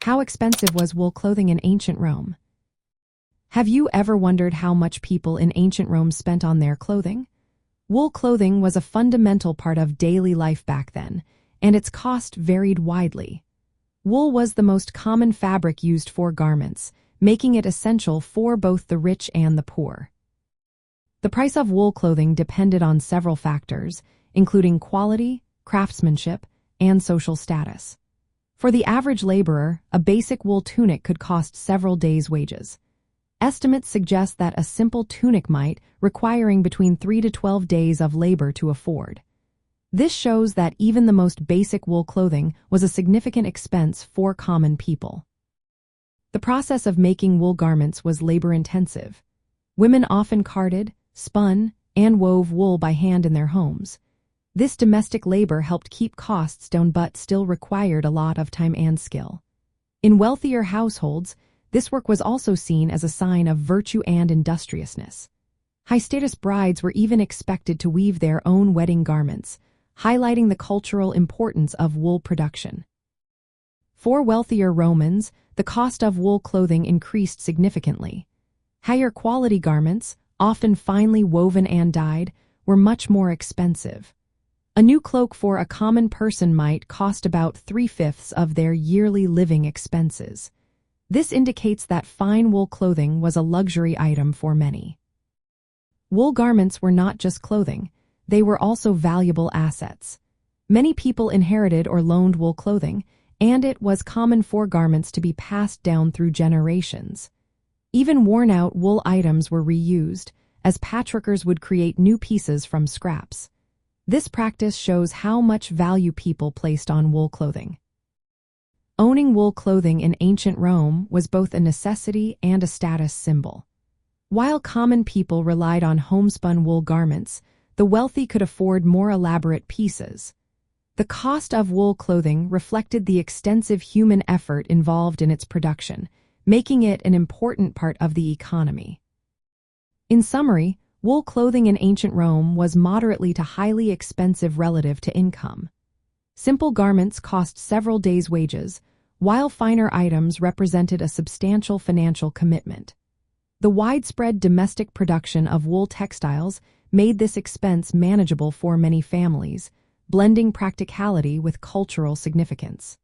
How expensive was wool clothing in ancient Rome? Have you ever wondered how much people in ancient Rome spent on their clothing? Wool clothing was a fundamental part of daily life back then, and its cost varied widely. Wool was the most common fabric used for garments, making it essential for both the rich and the poor. The price of wool clothing depended on several factors, including quality, craftsmanship, and social status. For the average laborer, a basic wool tunic could cost several days' wages. Estimates suggest that a simple tunic might requiring between 3 to 12 days of labor to afford. This shows that even the most basic wool clothing was a significant expense for common people. The process of making wool garments was labor-intensive. Women often carded, spun, and wove wool by hand in their homes. This domestic labor helped keep costs down but still required a lot of time and skill. In wealthier households, this work was also seen as a sign of virtue and industriousness. High-status brides were even expected to weave their own wedding garments, highlighting the cultural importance of wool production. For wealthier Romans, the cost of wool clothing increased significantly. Higher-quality garments, often finely woven and dyed, were much more expensive. A new cloak for a common person might cost about 3/5 of their yearly living expenses. This indicates that fine wool clothing was a luxury item for many. Wool garments were not just clothing, they were also valuable assets. Many people inherited or loaned wool clothing, and it was common for garments to be passed down through generations. Even worn-out wool items were reused, as patchworkers would create new pieces from scraps. This practice shows how much value people placed on wool clothing. Owning wool clothing in ancient Rome was both a necessity and a status symbol. While common people relied on homespun wool garments, the wealthy could afford more elaborate pieces. The cost of wool clothing reflected the extensive human effort involved in its production, making it an important part of the economy. In summary, wool clothing in ancient Rome was moderately to highly expensive relative to income. Simple garments cost several days' wages, while finer items represented a substantial financial commitment. The widespread domestic production of wool textiles made this expense manageable for many families, blending practicality with cultural significance.